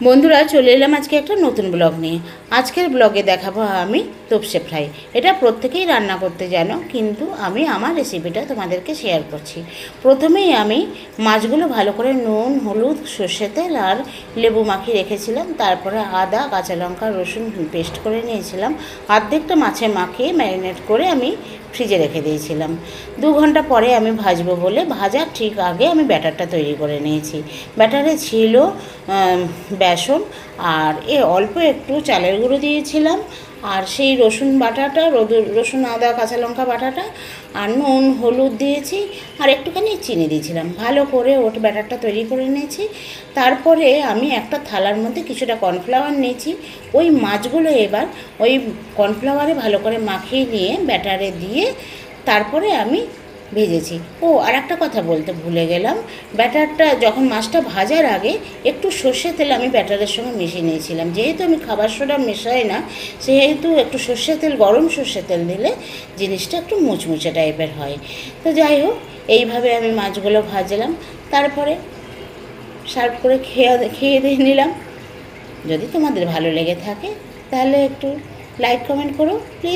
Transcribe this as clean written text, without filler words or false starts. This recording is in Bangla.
বন্ধুরা চলে এলাম আজকে একটা নতুন ব্লগ নিয়ে। আজকের ব্লগে দেখাবো আমি তোপসে ফ্রাই। এটা প্রত্যেকেই রান্না করতে জানো, কিন্তু আমি আমার রেসিপিটা তোমাদেরকে শেয়ার করছি। প্রথমেই আমি মাছগুলো ভালো করে নুন, হলুদ, সর্ষে তেল আর লেবু মাখিয়ে রেখেছিলাম। তারপরে আদা, কাঁচা লঙ্কা, রসুন পেস্ট করে নিয়েছিলাম। অর্ধেকটা মাছে মাখিয়ে ম্যারিনেট করে আমি ফ্রিজে রেখে দিয়েছিলাম। 2 ঘন্টা পরে আমি ভাজবো বলে ভাজার ঠিক আগে আমি ব্যাটারটা তৈরি করে নিয়েছি। ব্যাটারে ছিল বেসন আর অল্প একটু চালের গুঁড়ো দিয়েছিলাম, আর সেই রসুন বাটাটা, রসুন আদা কাঁচা লঙ্কা বাটাটা, আর নুন হলুদ দিয়েছি, আর একটুখানি চিনি দিয়েছিলাম। ভালো করে ব্যাটারটা তৈরি করে নিয়েছি। তারপরে আমি একটা থালার মধ্যে কিছুটা কর্নফ্লাওয়ার নিয়েছি। ওই মাছগুলো এবার ওই কর্নফ্লাওয়ারে ভালো করে মাখিয়ে নিয়ে ব্যাটারে দিয়ে তারপরে আমি ভেজেছি। আর একটা কথা বলতে ভুলে গেলাম, ব্যাটারটা যখন মাছটা ভাজার আগে একটু সর্ষে তেল আমি ব্যাটারের সঙ্গে মিশিয়ে নিয়েছিলাম। যেহেতু আমি খাবার সোডা মেশাই না, সেহেতু একটু সর্ষে তেল, গরম সর্ষে তেল দিলে জিনিসটা একটু মুচমুচে টাইপের হয়। তো যাই হোক, এইভাবে আমি মাছগুলো ভাজলাম। তারপরে সার্ভ করে খেয়ে দিয়ে নিলাম। যদি তোমাদের ভালো লেগে থাকে তাহলে একটু লাইক কমেন্ট করো প্লিজ।